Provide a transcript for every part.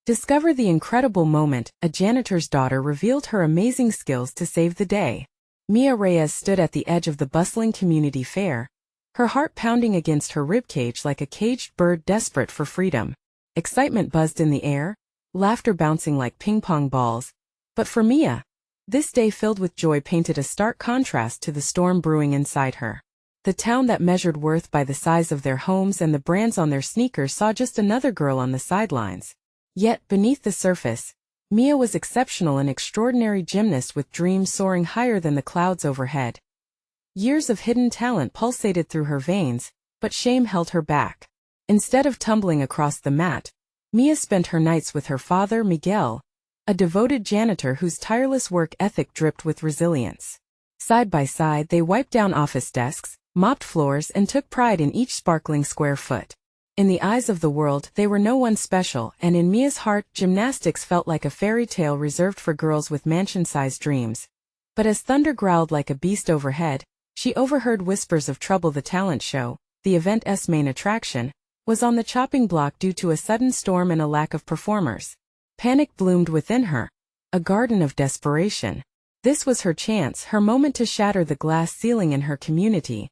Discover the incredible moment. A janitor's daughter revealed her amazing skills to save the day. Mia Reyes stood at the edge of the bustling community fair, her heart pounding against her ribcage like a caged bird desperate for freedom. Excitement buzzed in the air, laughter bouncing like ping-pong balls. But for Mia, this day filled with joy painted a stark contrast to the storm brewing inside her. The town that measured worth by the size of their homes and the brands on their sneakers saw just another girl on the sidelines. Yet, beneath the surface, Mia was exceptional, an extraordinary gymnast with dreams soaring higher than the clouds overhead. Years of hidden talent pulsated through her veins, but shame held her back. Instead of tumbling across the mat, Mia spent her nights with her father, Miguel, a devoted janitor whose tireless work ethic dripped with resilience. Side by side, they wiped down office desks, mopped floors, and took pride in each sparkling square foot. In the eyes of the world, they were no one special, and in Mia's heart, gymnastics felt like a fairy tale reserved for girls with mansion-sized dreams. But as thunder growled like a beast overhead, she overheard whispers of trouble. The talent show, the event's main attraction, was on the chopping block due to a sudden storm and a lack of performers. Panic bloomed within her, a garden of desperation. This was her chance, her moment to shatter the glass ceiling in her community.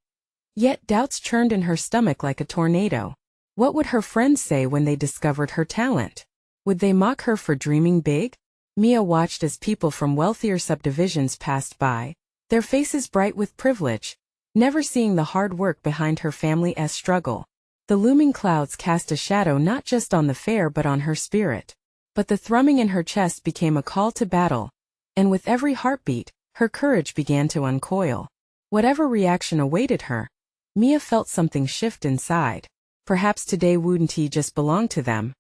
Yet doubts churned in her stomach like a tornado. What would her friends say when they discovered her talent? Would they mock her for dreaming big? Mia watched as people from wealthier subdivisions passed by, their faces bright with privilege, never seeing the hard work behind her family's struggle. The looming clouds cast a shadow not just on the fair but on her spirit. But the thrumming in her chest became a call to battle, and with every heartbeat, her courage began to uncoil. Whatever reaction awaited her, Mia felt something shift inside. Perhaps today wouldn't just belong to them.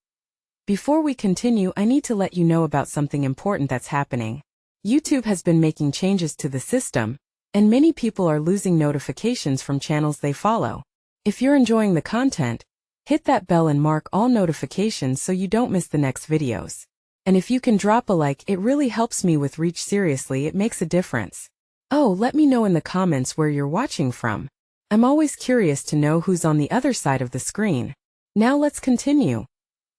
Before we continue, I need to let you know about something important that's happening. YouTube has been making changes to the system, and many people are losing notifications from channels they follow. If you're enjoying the content, hit that bell and mark all notifications so you don't miss the next videos. And if you can drop a like, it really helps me with reach. Seriously, it makes a difference. Oh, let me know in the comments where you're watching from. I'm always curious to know who's on the other side of the screen. Now let's continue.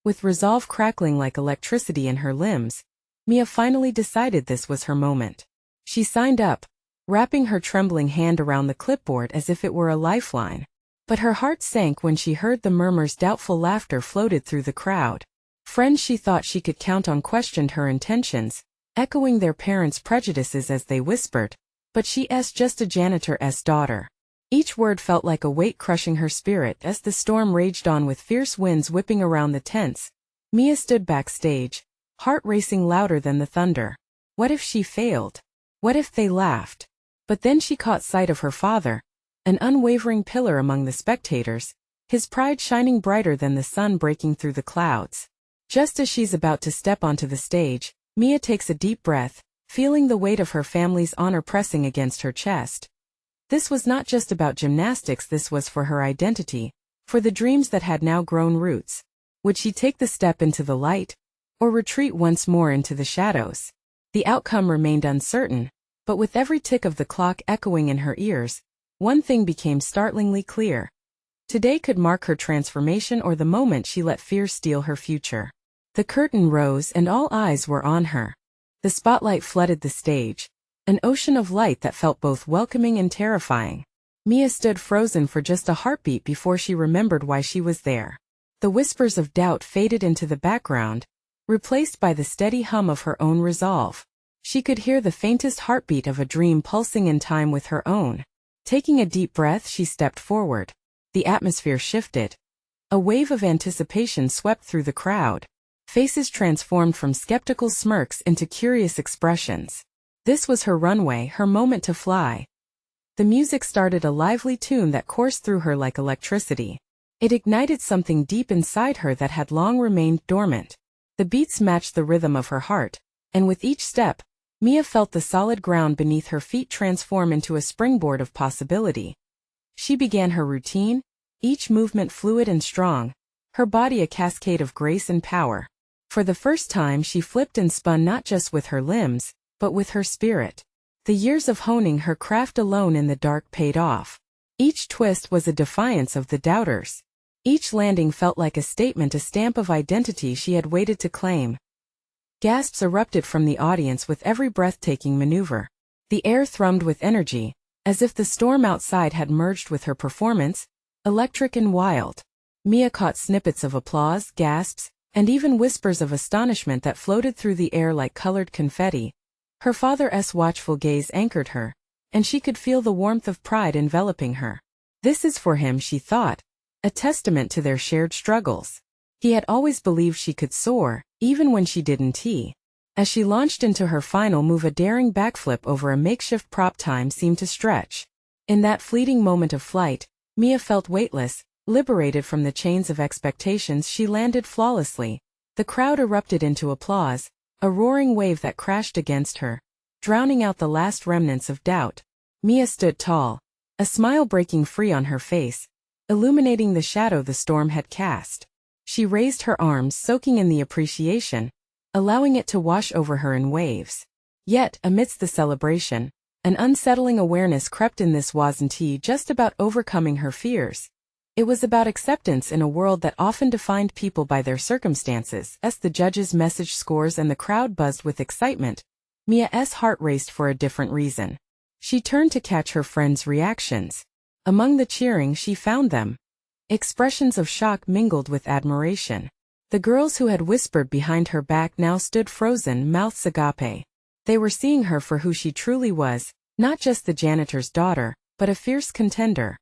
With resolve crackling like electricity in her limbs, Mia finally decided this was her moment. She signed up, wrapping her trembling hand around the clipboard as if it were a lifeline. But her heart sank when she heard the murmurs. Doubtful laughter floated through the crowd. Friends she thought she could count on questioned her intentions, echoing their parents' prejudices as they whispered, "But she's just a janitor's daughter." Each word felt like a weight crushing her spirit as the storm raged on with fierce winds whipping around the tents. Mia stood backstage, heart racing louder than the thunder. What if she failed? What if they laughed? But then she caught sight of her father, an unwavering pillar among the spectators, his pride shining brighter than the sun breaking through the clouds. Just as she's about to step onto the stage, Mia takes a deep breath, feeling the weight of her family's honor pressing against her chest. This was not just about gymnastics, this was for her identity, for the dreams that had now grown roots. Would she take the step into the light, or retreat once more into the shadows? The outcome remained uncertain, but with every tick of the clock echoing in her ears, one thing became startlingly clear. Today could mark her transformation or the moment she let fear steal her future. The curtain rose and all eyes were on her. The spotlight flooded the stage, an ocean of light that felt both welcoming and terrifying. Mia stood frozen for just a heartbeat before she remembered why she was there. The whispers of doubt faded into the background, replaced by the steady hum of her own resolve. She could hear the faintest heartbeat of a dream pulsing in time with her own. Taking a deep breath, she stepped forward. The atmosphere shifted. A wave of anticipation swept through the crowd. Faces transformed from skeptical smirks into curious expressions. This was her runway, her moment to fly. The music started, a lively tune that coursed through her like electricity. It ignited something deep inside her that had long remained dormant. The beats matched the rhythm of her heart, and with each step, Mia felt the solid ground beneath her feet transform into a springboard of possibility. She began her routine, each movement fluid and strong, her body a cascade of grace and power. For the first time she flipped and spun not just with her limbs, but with her spirit. The years of honing her craft alone in the dark paid off. Each twist was a defiance of the doubters. Each landing felt like a statement, a stamp of identity she had waited to claim. Gasps erupted from the audience with every breathtaking maneuver. The air thrummed with energy, as if the storm outside had merged with her performance, electric and wild. Mia caught snippets of applause, gasps, and even whispers of astonishment that floated through the air like colored confetti. Her father's watchful gaze anchored her, and she could feel the warmth of pride enveloping her. This is for him, she thought, a testament to their shared struggles. He had always believed she could soar, even when she didn't. As she launched into her final move, a daring backflip over a makeshift prop, time seemed to stretch. In that fleeting moment of flight, Mia felt weightless, liberated from the chains of expectations. She landed flawlessly. The crowd erupted into applause, a roaring wave that crashed against her, drowning out the last remnants of doubt. Mia stood tall, a smile breaking free on her face, illuminating the shadow the storm had cast. She raised her arms, soaking in the appreciation, allowing it to wash over her in waves. Yet, amidst the celebration, an unsettling awareness crept in. This wasn't just about overcoming her fears. It was about acceptance in a world that often defined people by their circumstances. As the judges' message scores and the crowd buzzed with excitement, Mia's heart raced for a different reason. She turned to catch her friends' reactions. Among the cheering she found them. Expressions of shock mingled with admiration. The girls who had whispered behind her back now stood frozen, mouths agape. They were seeing her for who she truly was, not just the janitor's daughter, but a fierce contender.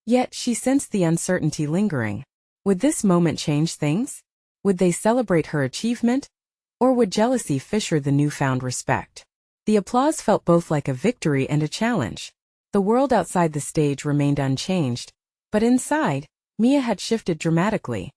Yet she sensed the uncertainty lingering. Would this moment change things? Would they celebrate her achievement? Or would jealousy fissure the newfound respect? The applause felt both like a victory and a challenge. The world outside the stage remained unchanged, but inside, Mia had shifted dramatically.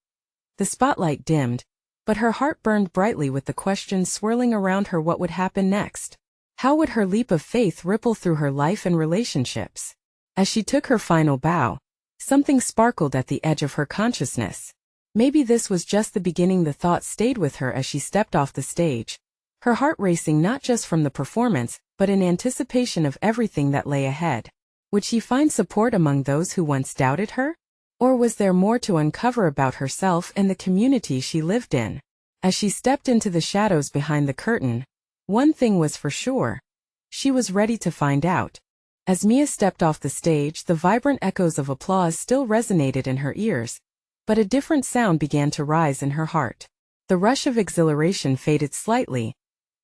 The spotlight dimmed, but her heart burned brightly with the questions swirling around her. What would happen next? How would her leap of faith ripple through her life and relationships? As she took her final bow, something sparkled at the edge of her consciousness. Maybe this was just the beginning. The thought stayed with her as she stepped off the stage, her heart racing not just from the performance, but in anticipation of everything that lay ahead. Would she find support among those who once doubted her? Or was there more to uncover about herself and the community she lived in? As she stepped into the shadows behind the curtain, one thing was for sure. She was ready to find out. As Mia stepped off the stage, the vibrant echoes of applause still resonated in her ears, but a different sound began to rise in her heart. The rush of exhilaration faded slightly,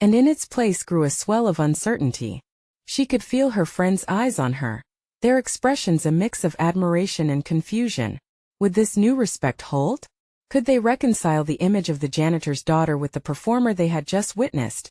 and in its place grew a swell of uncertainty. She could feel her friends' eyes on her, their expressions a mix of admiration and confusion. Would this new respect hold? Could they reconcile the image of the janitor's daughter with the performer they had just witnessed?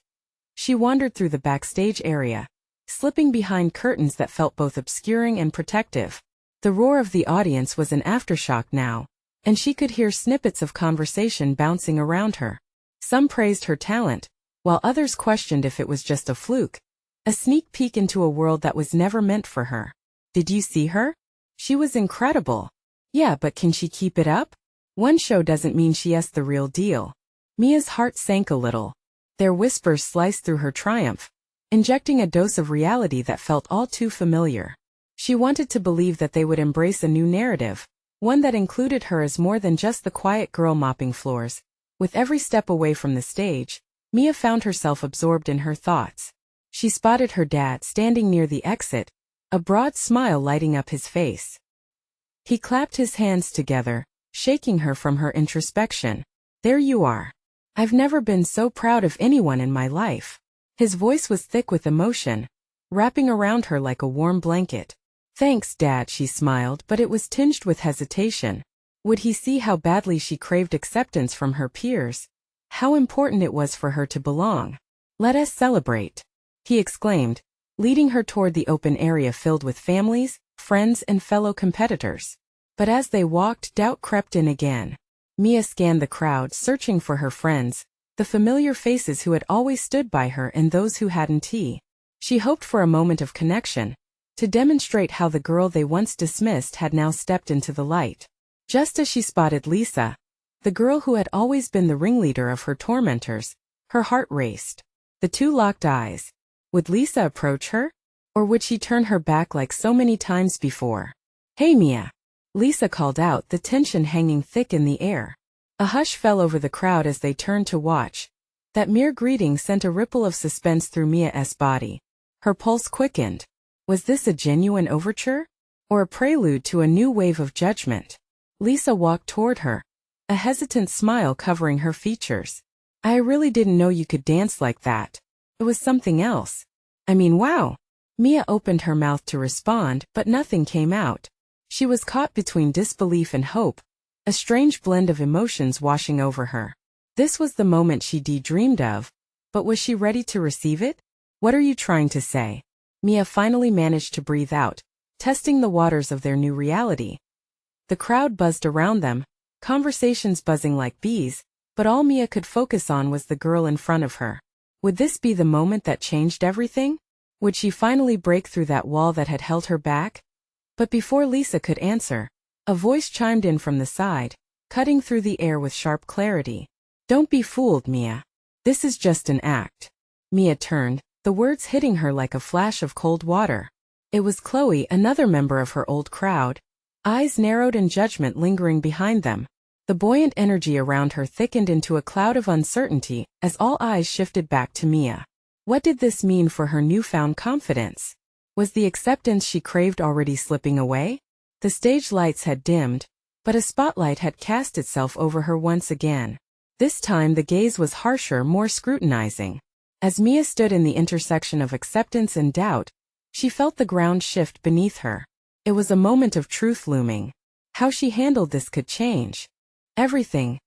She wandered through the backstage area, slipping behind curtains that felt both obscuring and protective. The roar of the audience was an aftershock now, and she could hear snippets of conversation bouncing around her. Some praised her talent, while others questioned if it was just a fluke, a sneak peek into a world that was never meant for her. Did you see her? She was incredible. Yeah, but can she keep it up? One show doesn't mean she's the real deal. Mia's heart sank a little. Their whispers sliced through her triumph, injecting a dose of reality that felt all too familiar. She wanted to believe that they would embrace a new narrative, one that included her as more than just the quiet girl mopping floors. With every step away from the stage, Mia found herself absorbed in her thoughts. She spotted her dad standing near the exit, a broad smile lighting up his face. He clapped his hands together, shaking her from her introspection. There you are. I've never been so proud of anyone in my life. His voice was thick with emotion, wrapping around her like a warm blanket. Thanks, Dad, she smiled, but it was tinged with hesitation. Would he see how badly she craved acceptance from her peers? How important it was for her to belong? Let us celebrate, he exclaimed, leading her toward the open area filled with families, friends, and fellow competitors. But as they walked, doubt crept in again. Mia scanned the crowd, searching for her friends, the familiar faces who had always stood by her and those who hadn't. She hoped for a moment of connection, to demonstrate how the girl they once dismissed had now stepped into the light. Just as she spotted Lisa, the girl who had always been the ringleader of her tormentors, her heart raced. The two locked eyes. Would Lisa approach her? Or would she turn her back like so many times before? Hey Mia. Lisa called out, the tension hanging thick in the air. A hush fell over the crowd as they turned to watch. That mere greeting sent a ripple of suspense through Mia's body. Her pulse quickened. Was this a genuine overture? Or a prelude to a new wave of judgment? Lisa walked toward her, a hesitant smile covering her features. I really didn't know you could dance like that. It was something else. I mean, wow. Mia opened her mouth to respond, but nothing came out. She was caught between disbelief and hope, a strange blend of emotions washing over her. This was the moment she dreamed of, but was she ready to receive it? What are you trying to say? Mia finally managed to breathe out, testing the waters of their new reality. The crowd buzzed around them, conversations buzzing like bees, but all Mia could focus on was the girl in front of her. Would this be the moment that changed everything? Would she finally break through that wall that had held her back? But before Lisa could answer, a voice chimed in from the side, cutting through the air with sharp clarity. Don't be fooled, Mia. This is just an act. Mia turned, the words hitting her like a flash of cold water. It was Chloe, another member of her old crowd, eyes narrowed and judgment lingering behind them. The buoyant energy around her thickened into a cloud of uncertainty as all eyes shifted back to Mia. What did this mean for her newfound confidence? Was the acceptance she craved already slipping away? The stage lights had dimmed, but a spotlight had cast itself over her once again. This time the gaze was harsher, more scrutinizing. As Mia stood in the intersection of acceptance and doubt, she felt the ground shift beneath her. It was a moment of truth looming. How she handled this could change everything.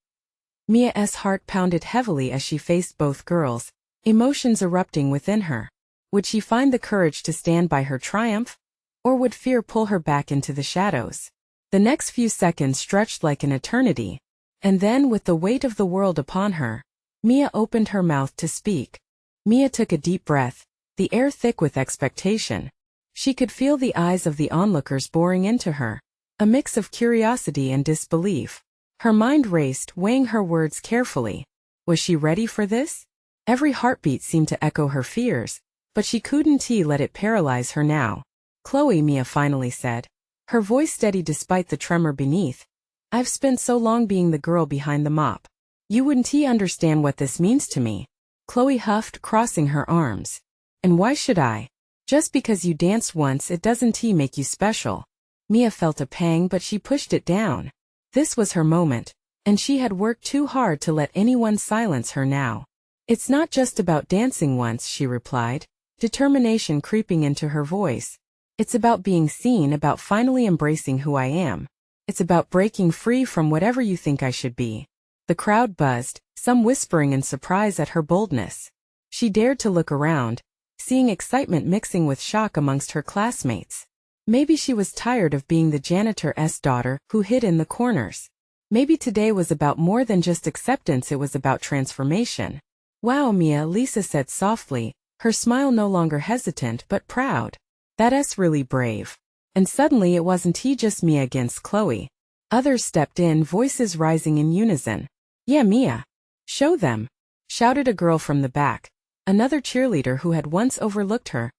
Mia's heart pounded heavily as she faced both girls, emotions erupting within her. Would she find the courage to stand by her triumph? Or would fear pull her back into the shadows? The next few seconds stretched like an eternity. And then, with the weight of the world upon her, Mia opened her mouth to speak. Mia took a deep breath, the air thick with expectation. She could feel the eyes of the onlookers boring into her, a mix of curiosity and disbelief. Her mind raced, weighing her words carefully. Was she ready for this? Every heartbeat seemed to echo her fears, but she couldn't let it paralyze her now. Chloe, Mia finally said, her voice steady despite the tremor beneath. I've spent so long being the girl behind the mop. You wouldn't understand what this means to me. Chloe huffed, crossing her arms. And why should I? Just because you danced once it doesn't make you special. Mia felt a pang, but she pushed it down. This was her moment, and she had worked too hard to let anyone silence her now. It's not just about dancing once, she replied, determination creeping into her voice. It's about being seen, about finally embracing who I am. It's about breaking free from whatever you think I should be. The crowd buzzed, some whispering in surprise at her boldness. She dared to look around, seeing excitement mixing with shock amongst her classmates. Maybe she was tired of being the janitor's daughter who hid in the corners. Maybe today was about more than just acceptance, it was about transformation. Wow, Mia, Lisa said softly, her smile no longer hesitant but proud. That's really brave. And suddenly it wasn't just Mia against Chloe. Others stepped in, voices rising in unison. Yeah, Mia. Show them, shouted a girl from the back, another cheerleader who had once overlooked her.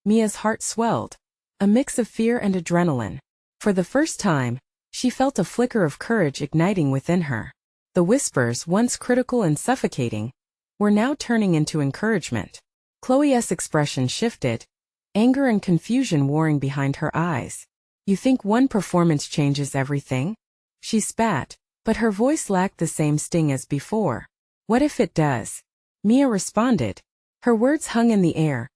Mia's heart swelled, a mix of fear and adrenaline. For the first time, she felt a flicker of courage igniting within her. The whispers, once critical and suffocating, were now turning into encouragement. Chloe's expression shifted, anger and confusion warring behind her eyes. You think one performance changes everything? She spat, but her voice lacked the same sting as before. What if it does? Mia responded. Her words hung in the air,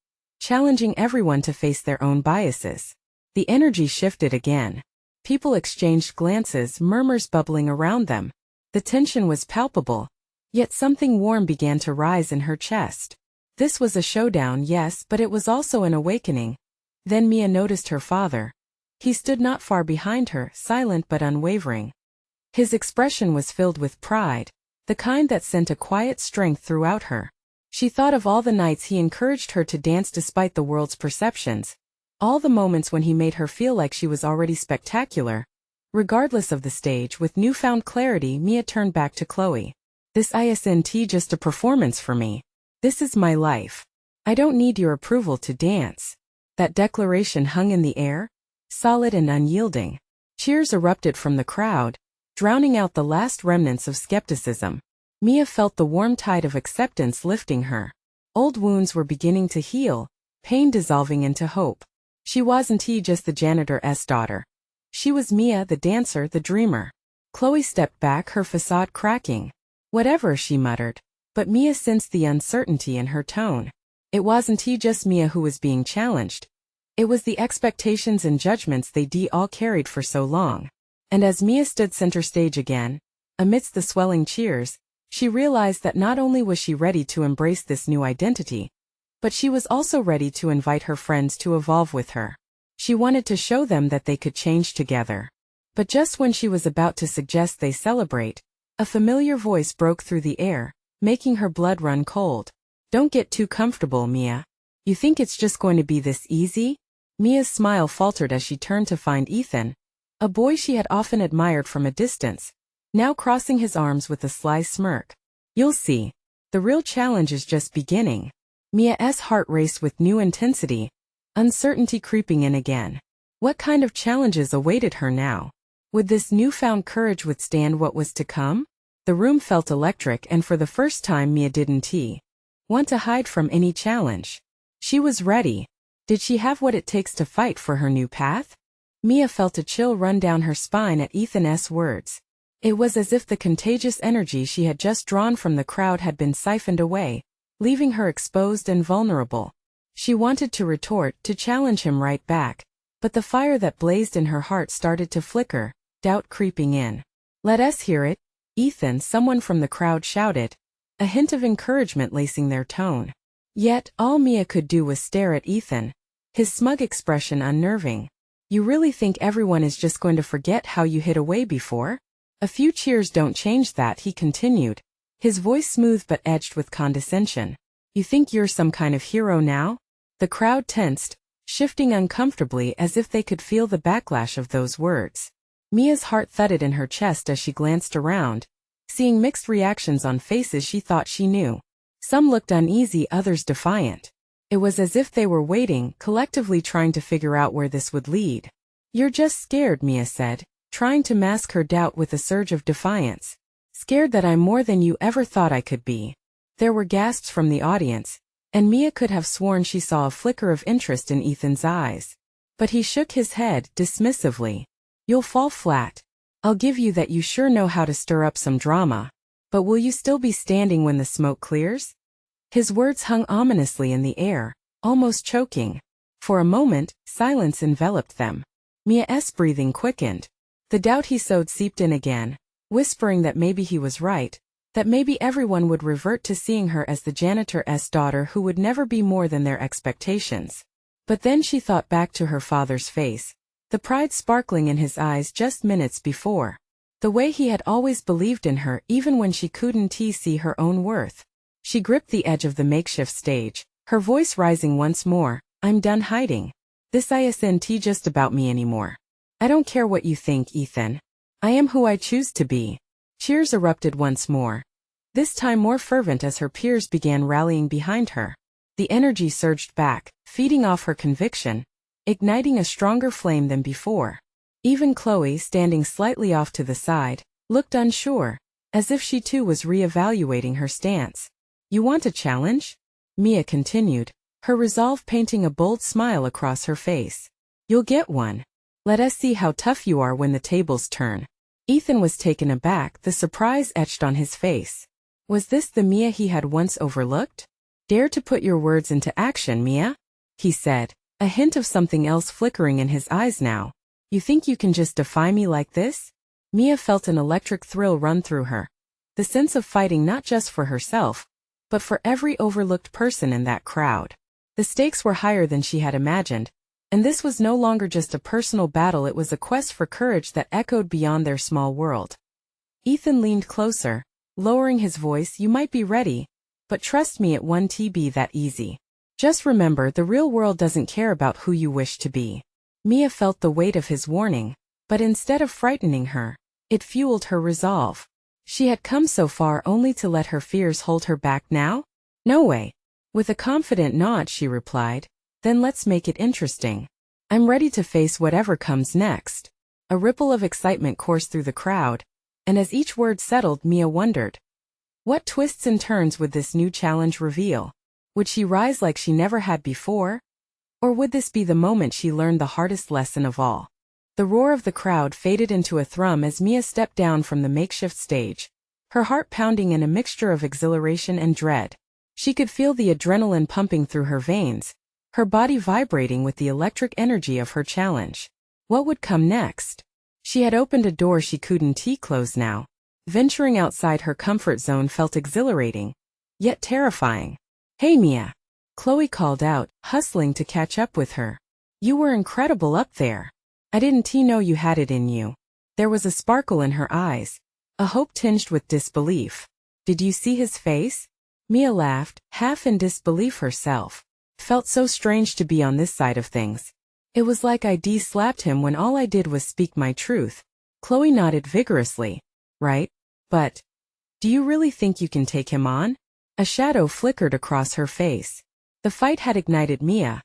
challenging everyone to face their own biases. The energy shifted again. People exchanged glances, murmurs bubbling around them. The tension was palpable, yet something warm began to rise in her chest. This was a showdown, yes, but it was also an awakening. Then Mia noticed her father. He stood not far behind her, silent but unwavering. His expression was filled with pride, the kind that sent a quiet strength throughout her. She thought of all the nights he encouraged her to dance despite the world's perceptions, all the moments when he made her feel like she was already spectacular. Regardless of the stage, with newfound clarity, Mia turned back to Chloe. This isn't just a performance for me. This is my life. I don't need your approval to dance. That declaration hung in the air, solid and unyielding. Cheers erupted from the crowd, drowning out the last remnants of skepticism. Mia felt the warm tide of acceptance lifting her. Old wounds were beginning to heal, pain dissolving into hope. She wasn't just the janitor's daughter. She was Mia, the dancer, the dreamer. Chloe stepped back, her facade cracking. Whatever, she muttered. But Mia sensed the uncertainty in her tone. It wasn't just Mia who was being challenged. It was the expectations and judgments they all carried for so long. And as Mia stood center stage again, amidst the swelling cheers, she realized that not only was she ready to embrace this new identity, but she was also ready to invite her friends to evolve with her. She wanted to show them that they could change together. But just when she was about to suggest they celebrate, a familiar voice broke through the air, making her blood run cold. "Don't get too comfortable, Mia. You think it's just going to be this easy?" Mia's smile faltered as she turned to find Ethan, a boy she had often admired from a distance, now crossing his arms with a sly smirk. "You'll see. The real challenge is just beginning." Mia's heart raced with new intensity, uncertainty creeping in again. What kind of challenges awaited her now? Would this newfound courage withstand what was to come? The room felt electric, and for the first time Mia didn't want to hide from any challenge. She was ready. Did she have what it takes to fight for her new path? Mia felt a chill run down her spine at Ethan's words. It was as if the contagious energy she had just drawn from the crowd had been siphoned away, leaving her exposed and vulnerable. She wanted to retort, to challenge him right back, but the fire that blazed in her heart started to flicker, doubt creeping in. "Let us hear it, Ethan," someone from the crowd shouted, a hint of encouragement lacing their tone. Yet, all Mia could do was stare at Ethan, his smug expression unnerving. "You really think everyone is just going to forget how you hid away before? A few cheers don't change that," he continued, his voice smooth but edged with condescension. "You think you're some kind of hero now?" The crowd tensed, shifting uncomfortably as if they could feel the backlash of those words. Mia's heart thudded in her chest as she glanced around, seeing mixed reactions on faces she thought she knew. Some looked uneasy, others defiant. It was as if they were waiting, collectively trying to figure out where this would lead. "You're just scared," Mia said, trying to mask her doubt with a surge of defiance. "Scared that I'm more than you ever thought I could be." There were gasps from the audience, and Mia could have sworn she saw a flicker of interest in Ethan's eyes. But he shook his head, dismissively. "You'll fall flat. I'll give you that. You sure know how to stir up some drama. But will you still be standing when the smoke clears?" His words hung ominously in the air, almost choking. For a moment, silence enveloped them. Mia's breathing quickened. The doubt he sowed seeped in again, whispering that maybe he was right, that maybe everyone would revert to seeing her as the janitor's daughter who would never be more than their expectations. But then she thought back to her father's face, the pride sparkling in his eyes just minutes before. The way he had always believed in her even when she couldn't see her own worth. She gripped the edge of the makeshift stage, her voice rising once more. "I'm done hiding. This isn't just about me anymore. I don't care what you think, Ethan. I am who I choose to be." Cheers erupted once more, this time more fervent as her peers began rallying behind her. The energy surged back, feeding off her conviction, igniting a stronger flame than before. Even Chloe, standing slightly off to the side, looked unsure, as if she too was re-evaluating her stance. "You want a challenge?" Mia continued, her resolve painting a bold smile across her face. "You'll get one. Let us see how tough you are when the tables turn." Ethan was taken aback, the surprise etched on his face. Was this the Mia he had once overlooked? "Dare to put your words into action, Mia," he said, a hint of something else flickering in his eyes now. "You think you can just defy me like this?" Mia felt an electric thrill run through her. The sense of fighting not just for herself, but for every overlooked person in that crowd. The stakes were higher than she had imagined, and this was no longer just a personal battle, it was a quest for courage that echoed beyond their small world. Ethan leaned closer, lowering his voice. "You might be ready, but trust me, it won't be that easy. Just remember, the real world doesn't care about who you wish to be." Mia felt the weight of his warning, but instead of frightening her, it fueled her resolve. She had come so far only to let her fears hold her back now? "No way." With a confident nod she replied, "Then let's make it interesting. I'm ready to face whatever comes next." A ripple of excitement coursed through the crowd, and as each word settled, Mia wondered, what twists and turns would this new challenge reveal? Would she rise like she never had before? Or would this be the moment she learned the hardest lesson of all? The roar of the crowd faded into a thrum as Mia stepped down from the makeshift stage, her heart pounding in a mixture of exhilaration and dread. She could feel the adrenaline pumping through her veins, her body vibrating with the electric energy of her challenge. What would come next? She had opened a door she couldn't close now. Venturing outside her comfort zone felt exhilarating, yet terrifying. "Hey Mia," Chloe called out, hustling to catch up with her. "You were incredible up there. I didn't know you had it in you." There was a sparkle in her eyes, a hope tinged with disbelief. "Did you see his face?" Mia laughed, half in disbelief herself. Felt so strange to be on this side of things. It was like I'd slapped him when all I did was speak my truth. Chloe nodded vigorously. "Right? But do you really think you can take him on?" A shadow flickered across her face. The fight had ignited Mia,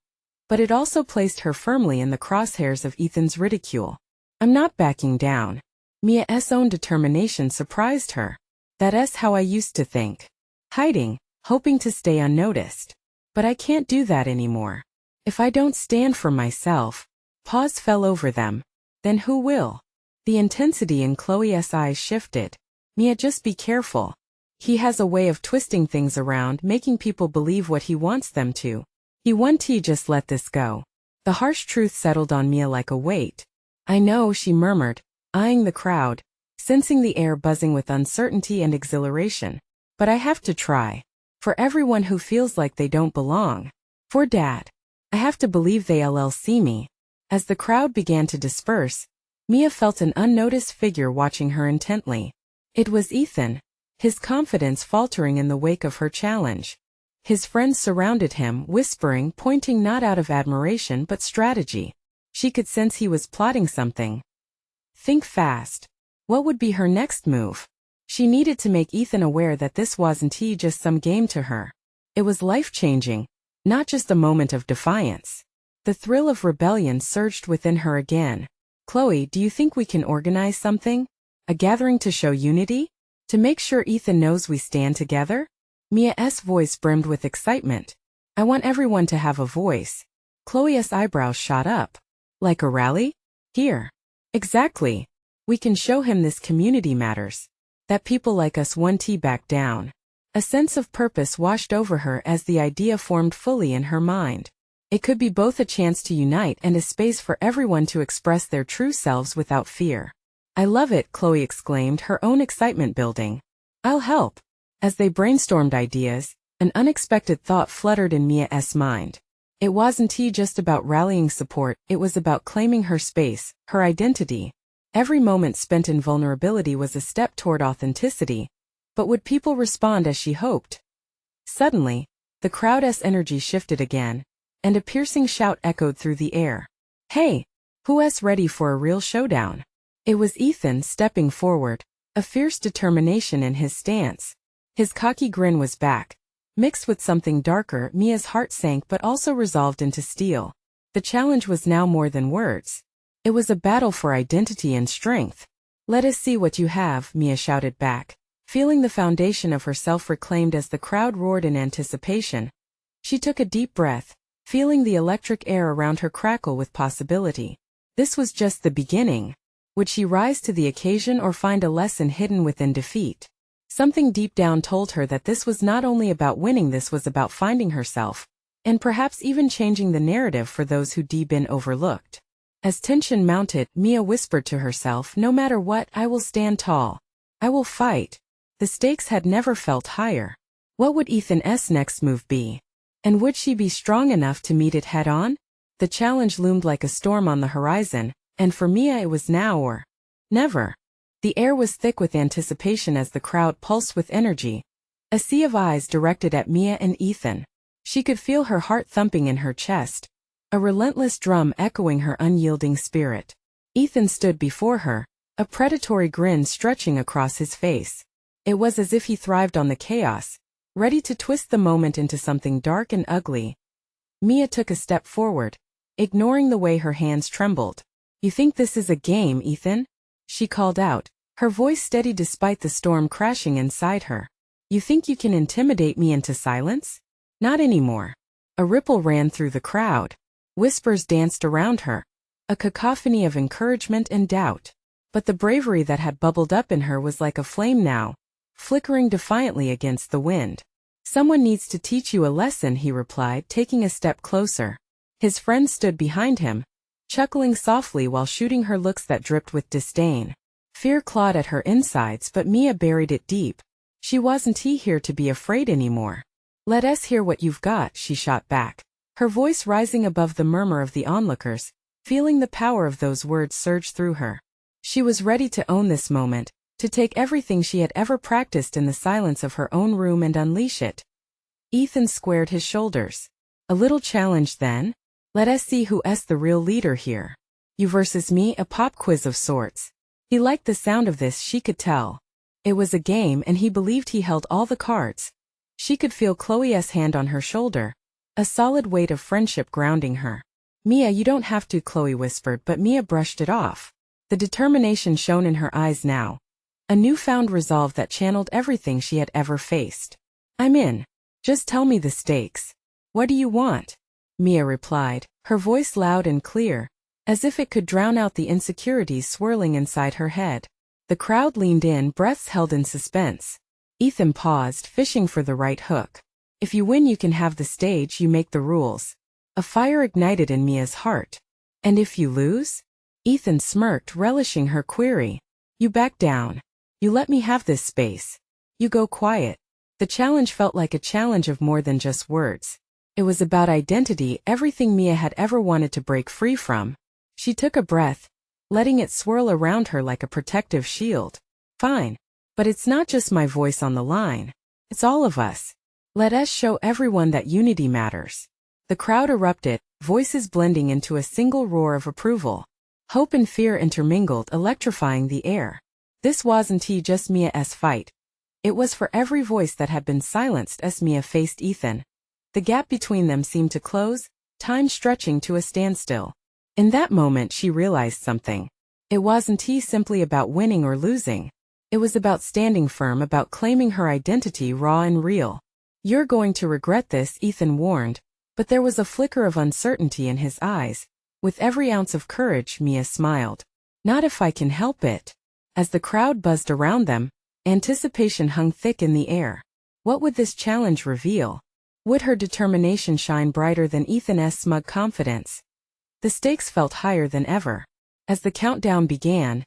but it also placed her firmly in the crosshairs of Ethan's ridicule. "I'm not backing down." Mia's own determination surprised her. "That's how I used to think. Hiding, hoping to stay unnoticed. But I can't do that anymore. If I don't stand for myself," pause fell over them, "then who will?" The intensity in Chloe's eyes shifted. "Mia, just be careful. He has a way of twisting things around, making people believe what he wants them to. He won't just let this go." The harsh truth settled on Mia like a weight. "I know," she murmured, eyeing the crowd, sensing the air buzzing with uncertainty and exhilaration. "But I have to try. For everyone who feels like they don't belong. For Dad. I have to believe they'll see me." As the crowd began to disperse, Mia felt an unnoticed figure watching her intently. It was Ethan, his confidence faltering in the wake of her challenge. His friends surrounded him, whispering, pointing not out of admiration but strategy. She could sense he was plotting something. Think fast. What would be her next move? She needed to make Ethan aware that this wasn't just some game to her. It was life-changing, not just a moment of defiance. The thrill of rebellion surged within her again. "Chloe, do you think we can organize something? A gathering to show unity? To make sure Ethan knows we stand together?" Mia's voice brimmed with excitement. "I want everyone to have a voice." Chloe's eyebrows shot up. "Like a rally? Here." "Exactly. We can show him this community matters. That people like us won't back down." A sense of purpose washed over her as the idea formed fully in her mind. It could be both a chance to unite and a space for everyone to express their true selves without fear. "I love it," Chloe exclaimed, her own excitement building. "I'll help." As they brainstormed ideas, an unexpected thought fluttered in Mia's mind. It wasn't just about rallying support, it was about claiming her space, her identity. Every moment spent in vulnerability was a step toward authenticity. But would people respond as she hoped? Suddenly, the crowd's energy shifted again, and a piercing shout echoed through the air. "Hey, who's ready for a real showdown?" It was Ethan stepping forward, a fierce determination in his stance. His cocky grin was back, mixed with something darker. Mia's heart sank but also resolved into steel. The challenge was now more than words. It was a battle for identity and strength. "Let us see what you have," Mia shouted back, feeling the foundation of herself reclaimed as the crowd roared in anticipation. She took a deep breath, feeling the electric air around her crackle with possibility. This was just the beginning. Would she rise to the occasion or find a lesson hidden within defeat? Something deep down told her that this was not only about winning, this was about finding herself, and perhaps even changing the narrative for those who'd been overlooked. As tension mounted, Mia whispered to herself, "No matter what, I will stand tall. I will fight." The stakes had never felt higher. What would Ethan's next move be? And would she be strong enough to meet it head-on? The challenge loomed like a storm on the horizon, and for Mia it was now or never. The air was thick with anticipation as the crowd pulsed with energy. A sea of eyes directed at Mia and Ethan. She could feel her heart thumping in her chest, a relentless drum echoing her unyielding spirit. Ethan stood before her, a predatory grin stretching across his face. It was as if he thrived on the chaos, ready to twist the moment into something dark and ugly. Mia took a step forward, ignoring the way her hands trembled. You think this is a game, Ethan? She called out, her voice steady despite the storm crashing inside her. You think you can intimidate me into silence? Not anymore. A ripple ran through the crowd. Whispers danced around her. A cacophony of encouragement and doubt. But the bravery that had bubbled up in her was like a flame now, flickering defiantly against the wind. Someone needs to teach you a lesson, he replied, taking a step closer. His friend stood behind him, chuckling softly while shooting her looks that dripped with disdain. Fear clawed at her insides, but Mia buried it deep. She wasn't here to be afraid anymore. Let us hear what you've got, she shot back, her voice rising above the murmur of the onlookers, feeling the power of those words surge through her. She was ready to own this moment, to take everything she had ever practiced in the silence of her own room and unleash it. Ethan squared his shoulders. A little challenge then? Let us see who's the real leader here. You versus me, a pop quiz of sorts. He liked the sound of this, she could tell. It was a game and he believed he held all the cards. She could feel Chloe's hand on her shoulder, a solid weight of friendship grounding her. Mia, you don't have to, Chloe whispered, but Mia brushed it off. The determination shone in her eyes now. A newfound resolve that channeled everything she had ever faced. I'm in. Just tell me the stakes. What do you want? Mia replied, her voice loud and clear, as if it could drown out the insecurities swirling inside her head. The crowd leaned in, breaths held in suspense. Ethan paused, fishing for the right hook. If you win, you can have the stage, you make the rules. A fire ignited in Mia's heart. And if you lose? Ethan smirked, relishing her query. You back down. You let me have this space. You go quiet. The challenge felt like a challenge of more than just words. It was about identity, everything Mia had ever wanted to break free from. She took a breath, letting it swirl around her like a protective shield. Fine. But it's not just my voice on the line. It's all of us. Let us show everyone that unity matters. The crowd erupted, voices blending into a single roar of approval. Hope and fear intermingled, electrifying the air. This wasn't just Mia's fight. It was for every voice that had been silenced as Mia faced Ethan. The gap between them seemed to close, time stretching to a standstill. In that moment she realized something. It wasn't simply about winning or losing. It was about standing firm, about claiming her identity raw and real. You're going to regret this, Ethan warned, but there was a flicker of uncertainty in his eyes. With every ounce of courage, Mia smiled. Not if I can help it. As the crowd buzzed around them, anticipation hung thick in the air. What would this challenge reveal? Would her determination shine brighter than Ethan's smug confidence? The stakes felt higher than ever. As the countdown began,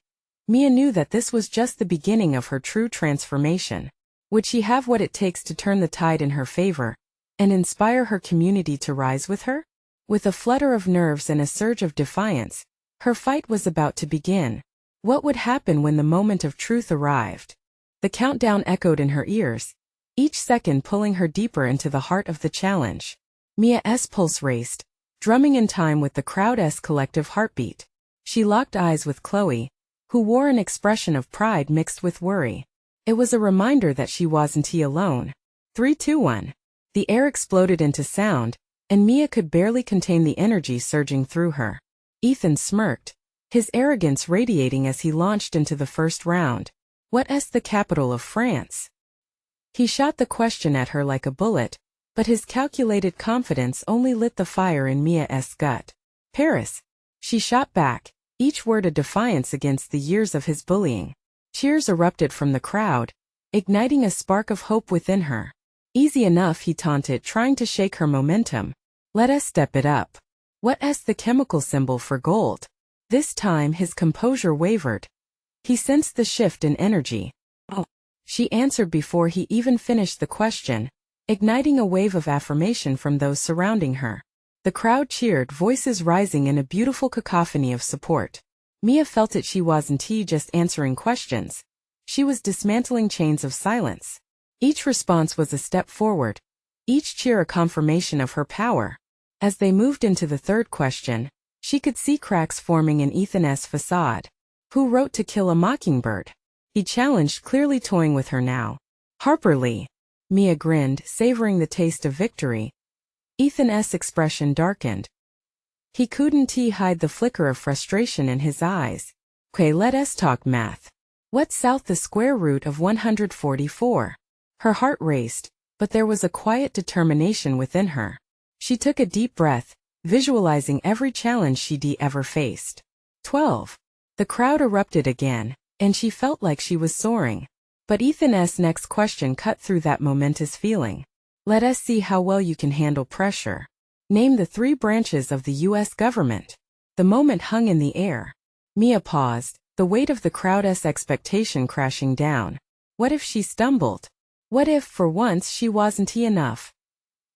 Mia knew that this was just the beginning of her true transformation. Would she have what it takes to turn the tide in her favor, and inspire her community to rise with her? With a flutter of nerves and a surge of defiance, her fight was about to begin. What would happen when the moment of truth arrived? The countdown echoed in her ears, each second pulling her deeper into the heart of the challenge. Mia's pulse raced, drumming in time with the crowd's collective heartbeat. She locked eyes with Chloe, who wore an expression of pride mixed with worry. It was a reminder that she wasn't alone. 3, 2, 1. The air exploded into sound, and Mia could barely contain the energy surging through her. Ethan smirked, his arrogance radiating as he launched into the first round. What's the capital of France? He shot the question at her like a bullet, but his calculated confidence only lit the fire in Mia's gut. Paris. She shot back, each word a defiance against the years of his bullying. Cheers erupted from the crowd, igniting a spark of hope within her. Easy enough, he taunted, trying to shake her momentum. Let us step it up. What's the chemical symbol for gold? This time his composure wavered. He sensed the shift in energy. Oh, she answered before he even finished the question, igniting a wave of affirmation from those surrounding her. The crowd cheered, voices rising in a beautiful cacophony of support. Mia felt it. She wasn't just answering questions. She was dismantling chains of silence. Each response was a step forward, each cheer a confirmation of her power. As they moved into the third question, she could see cracks forming in Ethan's facade. Who wrote To Kill a Mockingbird? He challenged, clearly toying with her now. Harper Lee. Mia grinned, savoring the taste of victory. Ethan's expression darkened. He couldn't hide the flicker of frustration in his eyes. Okay, let us talk math. What's south the square root of 144? Her heart raced, but there was a quiet determination within her. She took a deep breath, visualizing every challenge she'd ever faced. 12. The crowd erupted again, and she felt like she was soaring. But Ethan's next question cut through that momentous feeling. Let us see how well you can handle pressure. Name the 3 branches of the U.S. government. The moment hung in the air. Mia paused, the weight of the crowd's expectation crashing down. What if she stumbled? What if, for once, she wasn't enough?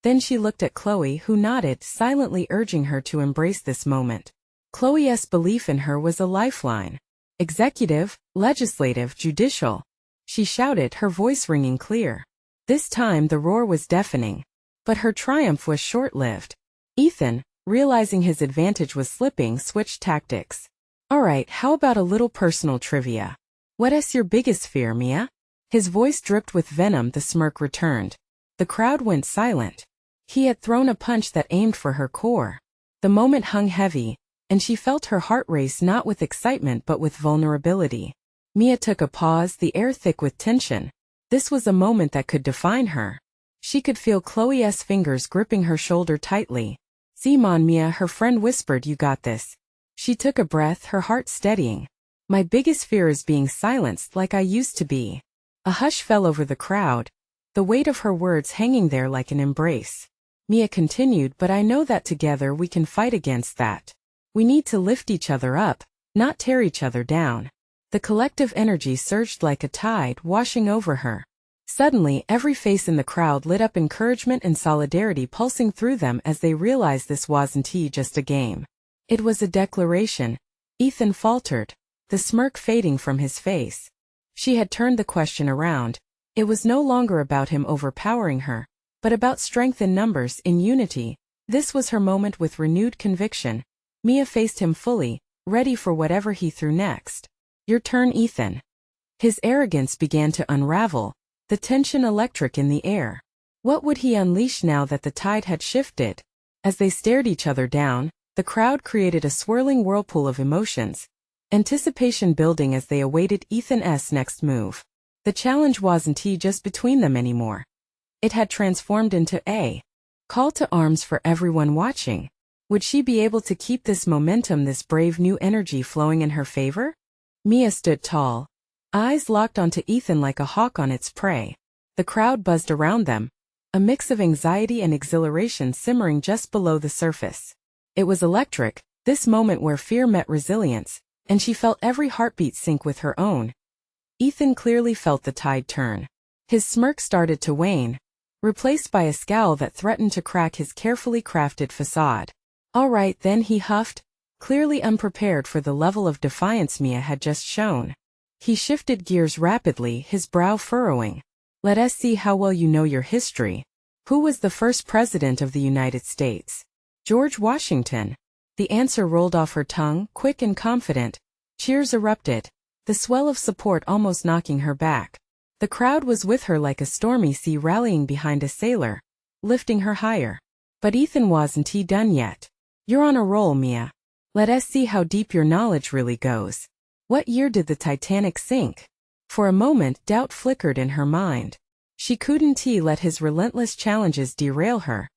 Then she looked at Chloe, who nodded, silently urging her to embrace this moment. Chloe's belief in her was a lifeline. Executive, legislative, judicial. She shouted, her voice ringing clear. This time the roar was deafening. But her triumph was short-lived. Ethan, realizing his advantage was slipping, switched tactics. Alright, how about a little personal trivia? What's your biggest fear, Mia? His voice dripped with venom. The smirk returned. The crowd went silent. He had thrown a punch that aimed for her core. The moment hung heavy, and she felt her heart race not with excitement but with vulnerability. Mia took a pause, the air thick with tension. This was a moment that could define her. She could feel Chloe's fingers gripping her shoulder tightly. "Simon, Mia," her friend whispered, "you got this." She took a breath, her heart steadying. "My biggest fear is being silenced like I used to be." A hush fell over the crowd, the weight of her words hanging there like an embrace. Mia continued, "But I know that together we can fight against that. We need to lift each other up, not tear each other down." The collective energy surged like a tide, washing over her. Suddenly, every face in the crowd lit up, encouragement and solidarity pulsing through them as they realized this wasn't just a game. It was a declaration. Ethan faltered, the smirk fading from his face. She had turned the question around. It was no longer about him overpowering her, but about strength in numbers, in unity. This was her moment. With renewed conviction, Mia faced him fully, ready for whatever he threw next. "Your turn, Ethan." His arrogance began to unravel, the tension electric in the air. What would he unleash now that the tide had shifted? As they stared each other down, the crowd created a swirling whirlpool of emotions, anticipation building as they awaited Ethan's next move. The challenge wasn't just between them anymore. It had transformed into a call to arms for everyone watching. Would she be able to keep this momentum, this brave new energy flowing in her favor? Mia stood tall, eyes locked onto Ethan like a hawk on its prey. The crowd buzzed around them, a mix of anxiety and exhilaration simmering just below the surface. It was electric, this moment where fear met resilience, and she felt every heartbeat sync with her own. Ethan clearly felt the tide turn. His smirk started to wane, replaced by a scowl that threatened to crack his carefully crafted facade. "All right then," he huffed, clearly unprepared for the level of defiance Mia had just shown. He shifted gears rapidly, his brow furrowing. "Let us see how well you know your history. Who was the first president of the United States?" "George Washington." The answer rolled off her tongue, quick and confident. Cheers erupted, the swell of support almost knocking her back. The crowd was with her like a stormy sea rallying behind a sailor, lifting her higher. But Ethan wasn't done yet. "You're on a roll, Mia. Let us see how deep your knowledge really goes. What year did the Titanic sink?" For a moment, doubt flickered in her mind. She couldn't let his relentless challenges derail her.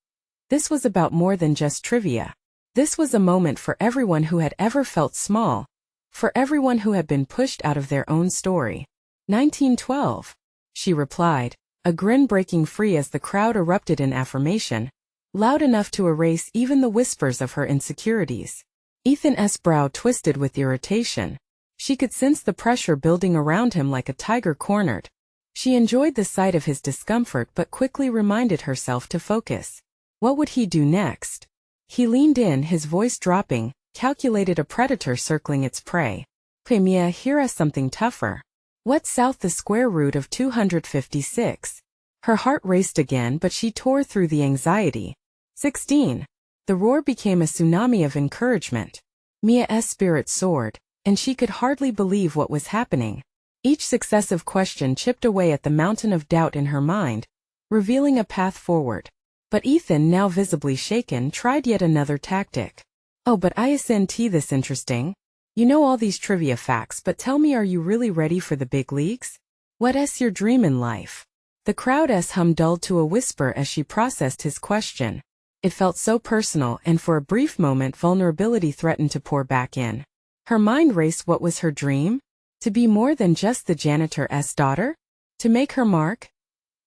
This was about more than just trivia. This was a moment for everyone who had ever felt small, for everyone who had been pushed out of their own story. 1912, she replied, a grin breaking free as the crowd erupted in affirmation, loud enough to erase even the whispers of her insecurities. Ethan's brow twisted with irritation. She could sense the pressure building around him like a tiger cornered. She enjoyed the sight of his discomfort but quickly reminded herself to focus. What would he do next? He leaned in, his voice dropping, calculated, a predator circling its prey. "Okay, Mia, here is something tougher. What's south the square root of 256? Her heart raced again, but she tore through the anxiety. 16. The roar became a tsunami of encouragement. Mia's spirit soared, and she could hardly believe what was happening. Each successive question chipped away at the mountain of doubt in her mind, revealing a path forward. But Ethan, now visibly shaken, tried yet another tactic. Oh, but isn't this interesting? You know all these trivia facts, but tell me, are you really ready for the big leagues? What's your dream in life? The crowd's hum dulled to a whisper as she processed his question. It felt so personal, and for a brief moment vulnerability threatened to pour back in. Her mind raced. What was her dream? To be more than just the janitor's daughter? To make her mark?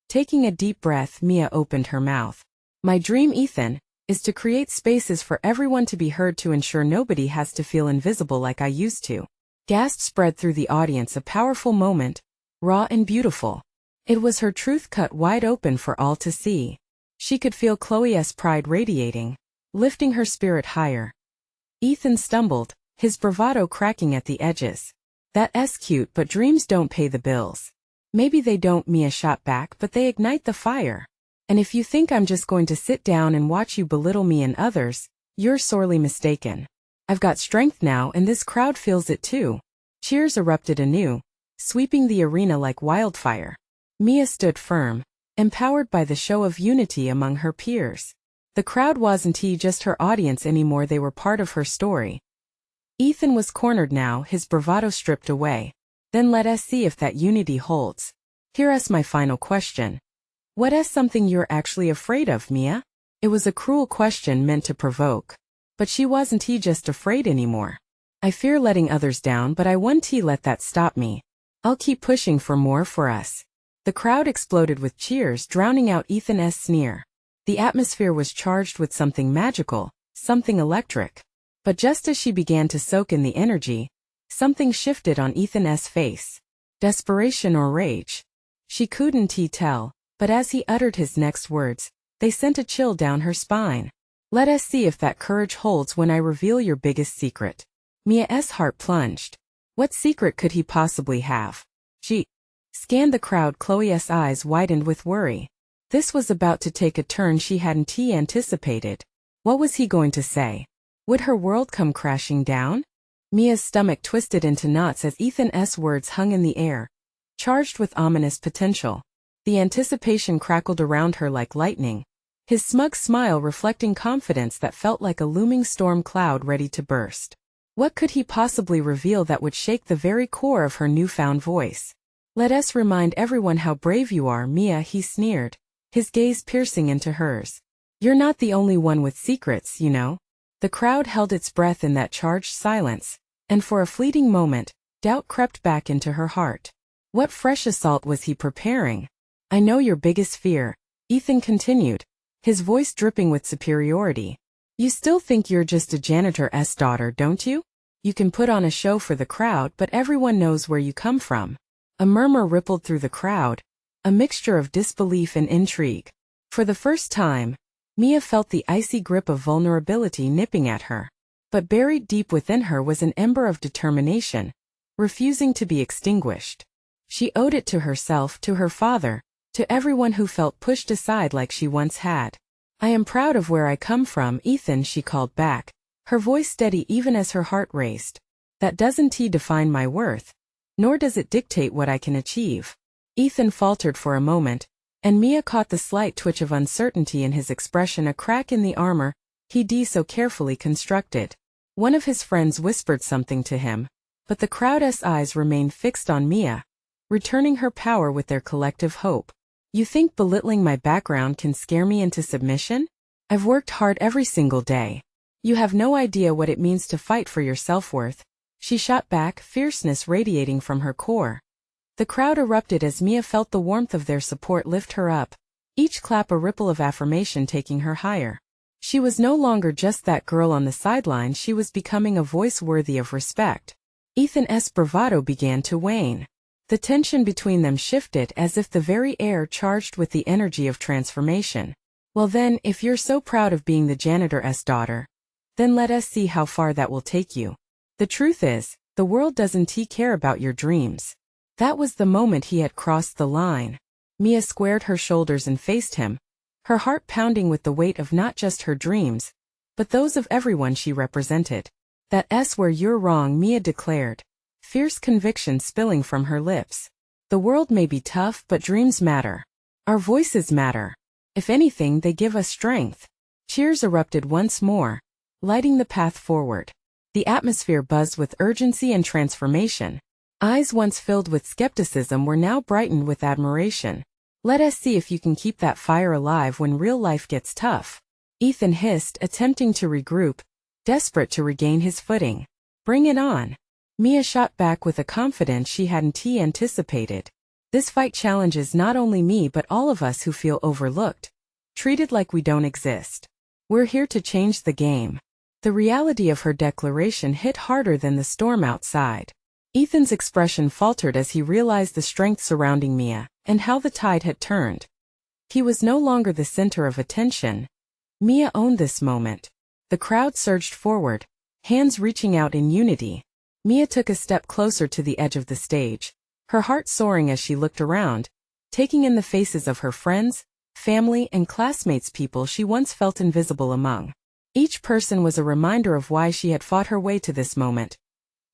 Taking a deep breath, Mia opened her mouth. My dream, Ethan, is to create spaces for everyone to be heard, to ensure nobody has to feel invisible like I used to. Gasps spread through the audience, a powerful moment, raw and beautiful. It was her truth cut wide open for all to see. She could feel Chloe's pride radiating, lifting her spirit higher. Ethan stumbled, his bravado cracking at the edges. That's cute, but dreams don't pay the bills. Maybe they don't, Mia shot back, but they ignite the fire. And if you think I'm just going to sit down and watch you belittle me and others, you're sorely mistaken. I've got strength now, and this crowd feels it too. Cheers erupted anew, sweeping the arena like wildfire. Mia stood firm, empowered by the show of unity among her peers. The crowd wasn't just her audience anymore, they were part of her story. Ethan was cornered now, his bravado stripped away. Then let us see if that unity holds. Here's my final question. What's something you're actually afraid of, Mia? It was a cruel question meant to provoke. But she wasn't just afraid anymore. I fear letting others down, but I won't let that stop me. I'll keep pushing for more for us. The crowd exploded with cheers, drowning out Ethan's sneer. The atmosphere was charged with something magical, something electric. But just as she began to soak in the energy, something shifted on Ethan's face. Desperation or rage? She couldn't tell, but as he uttered his next words, they sent a chill down her spine. Let us see if that courage holds when I reveal your biggest secret. Mia's heart plunged. What secret could he possibly have? She scanned the crowd. Chloe's eyes widened with worry. This was about to take a turn she hadn't anticipated. What was he going to say? Would her world come crashing down? Mia's stomach twisted into knots as Ethan's words hung in the air, charged with ominous potential. The anticipation crackled around her like lightning, his smug smile reflecting confidence that felt like a looming storm cloud ready to burst. What could he possibly reveal that would shake the very core of her newfound voice? Let us remind everyone how brave you are, Mia, he sneered, his gaze piercing into hers. You're not the only one with secrets, you know. The crowd held its breath in that charged silence, and for a fleeting moment, doubt crept back into her heart. What fresh assault was he preparing? I know your biggest fear, Ethan continued, his voice dripping with superiority. You still think you're just a janitor's daughter, don't you? You can put on a show for the crowd, but everyone knows where you come from. A murmur rippled through the crowd, a mixture of disbelief and intrigue. For the first time, Mia felt the icy grip of vulnerability nipping at her. But buried deep within her was an ember of determination, refusing to be extinguished. She owed it to herself, to her father, to everyone who felt pushed aside like she once had. I am proud of where I come from, Ethan, she called back, her voice steady even as her heart raced. That doesn't define my worth, nor does it dictate what I can achieve. Ethan faltered for a moment, and Mia caught the slight twitch of uncertainty in his expression, a crack in the armor he'd so carefully constructed. One of his friends whispered something to him, but the crowd's eyes remained fixed on Mia, returning her power with their collective hope. You think belittling my background can scare me into submission? I've worked hard every single day. You have no idea what it means to fight for your self-worth. She shot back, fierceness radiating from her core. The crowd erupted as Mia felt the warmth of their support lift her up, each clap a ripple of affirmation taking her higher. She was no longer just that girl on the sideline, she was becoming a voice worthy of respect. Ethan's bravado began to wane. The tension between them shifted as if the very air charged with the energy of transformation. Well then, if you're so proud of being the janitor's daughter, then let us see how far that will take you. The truth is, the world doesn't care about your dreams. That was the moment he had crossed the line. Mia squared her shoulders and faced him, her heart pounding with the weight of not just her dreams, but those of everyone she represented. That's where you're wrong, Mia declared, fierce conviction spilling from her lips. The world may be tough, but dreams matter. Our voices matter. If anything, they give us strength. Cheers erupted once more, lighting the path forward. The atmosphere buzzed with urgency and transformation. Eyes once filled with skepticism were now brightened with admiration. Let us see if you can keep that fire alive when real life gets tough. Ethan hissed, attempting to regroup, desperate to regain his footing. Bring it on. Mia shot back with a confidence she hadn't anticipated. This fight challenges not only me but all of us who feel overlooked, treated like we don't exist. We're here to change the game. The reality of her declaration hit harder than the storm outside. Ethan's expression faltered as he realized the strength surrounding Mia, and how the tide had turned. He was no longer the center of attention. Mia owned this moment. The crowd surged forward, hands reaching out in unity. Mia took a step closer to the edge of the stage, her heart soaring as she looked around, taking in the faces of her friends, family, and classmates, people she once felt invisible among. Each person was a reminder of why she had fought her way to this moment.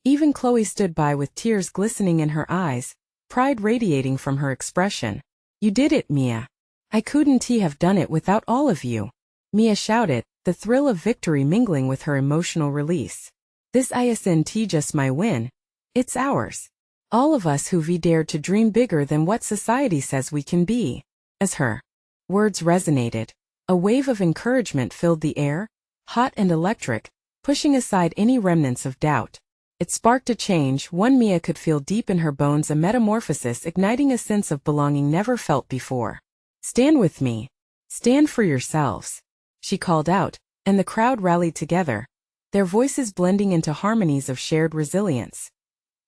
Even Chloe stood by with tears glistening in her eyes, pride radiating from her expression. You did it, Mia. I couldn't have done it without all of you. Mia shouted, the thrill of victory mingling with her emotional release. This isn't just my win. It's ours. All of us who've dared to dream bigger than what society says we can be. As her words resonated, a wave of encouragement filled the air, hot and electric, pushing aside any remnants of doubt. It sparked a change, one Mia could feel deep in her bones, a metamorphosis igniting a sense of belonging never felt before. Stand with me. Stand for yourselves. She called out, and the crowd rallied together, their voices blending into harmonies of shared resilience.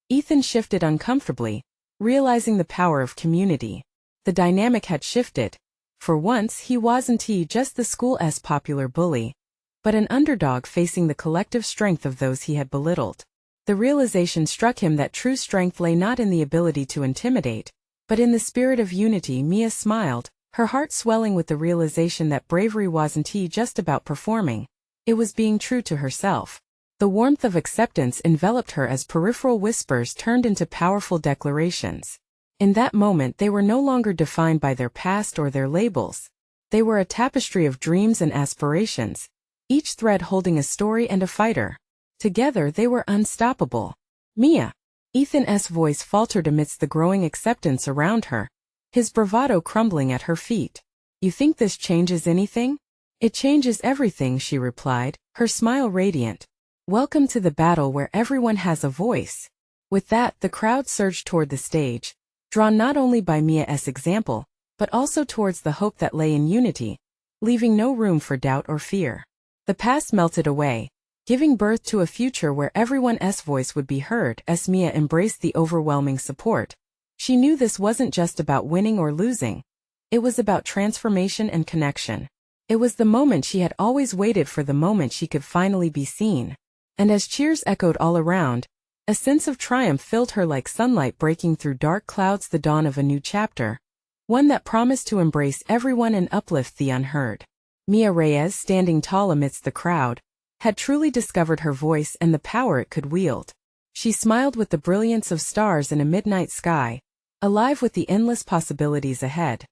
Ethan shifted uncomfortably, realizing the power of community. The dynamic had shifted. For once, he wasn't just the school's popular bully, but an underdog facing the collective strength of those he had belittled. The realization struck him that true strength lay not in the ability to intimidate, but in the spirit of unity. Mia smiled, her heart swelling with the realization that bravery wasn't just about performing. It was being true to herself. The warmth of acceptance enveloped her as peripheral whispers turned into powerful declarations. In that moment they were no longer defined by their past or their labels. They were a tapestry of dreams and aspirations, each thread holding a story and a fighter. Together they were unstoppable. Mia. Ethan's voice faltered amidst the growing acceptance around her, his bravado crumbling at her feet. You think this changes anything? It changes everything, she replied, her smile radiant. Welcome to the battle where everyone has a voice. With that, the crowd surged toward the stage, drawn not only by Mia's example, but also towards the hope that lay in unity, leaving no room for doubt or fear. The past melted away, giving birth to a future where everyone's voice would be heard. As Mia embraced the overwhelming support, she knew this wasn't just about winning or losing. It was about transformation and connection. It was the moment she had always waited for, the moment she could finally be seen. And as cheers echoed all around, a sense of triumph filled her like sunlight breaking through dark clouds, the dawn of a new chapter, one that promised to embrace everyone and uplift the unheard. Mia Reyes, standing tall amidst the crowd, had truly discovered her voice and the power it could wield. She smiled with the brilliance of stars in a midnight sky, alive with the endless possibilities ahead.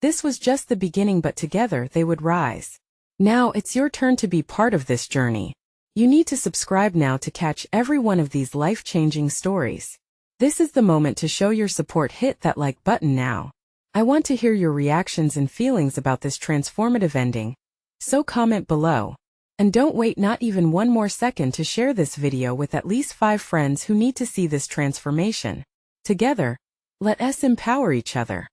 This was just the beginning, but together they would rise. Now it's your turn to be part of this journey. You need to subscribe now to catch every one of these life-changing stories. This is the moment to show your support. Hit that like button now. I want to hear your reactions and feelings about this transformative ending, so comment below. And don't wait not even one more second to share this video with at least 5 friends who need to see this transformation. Together, let us empower each other.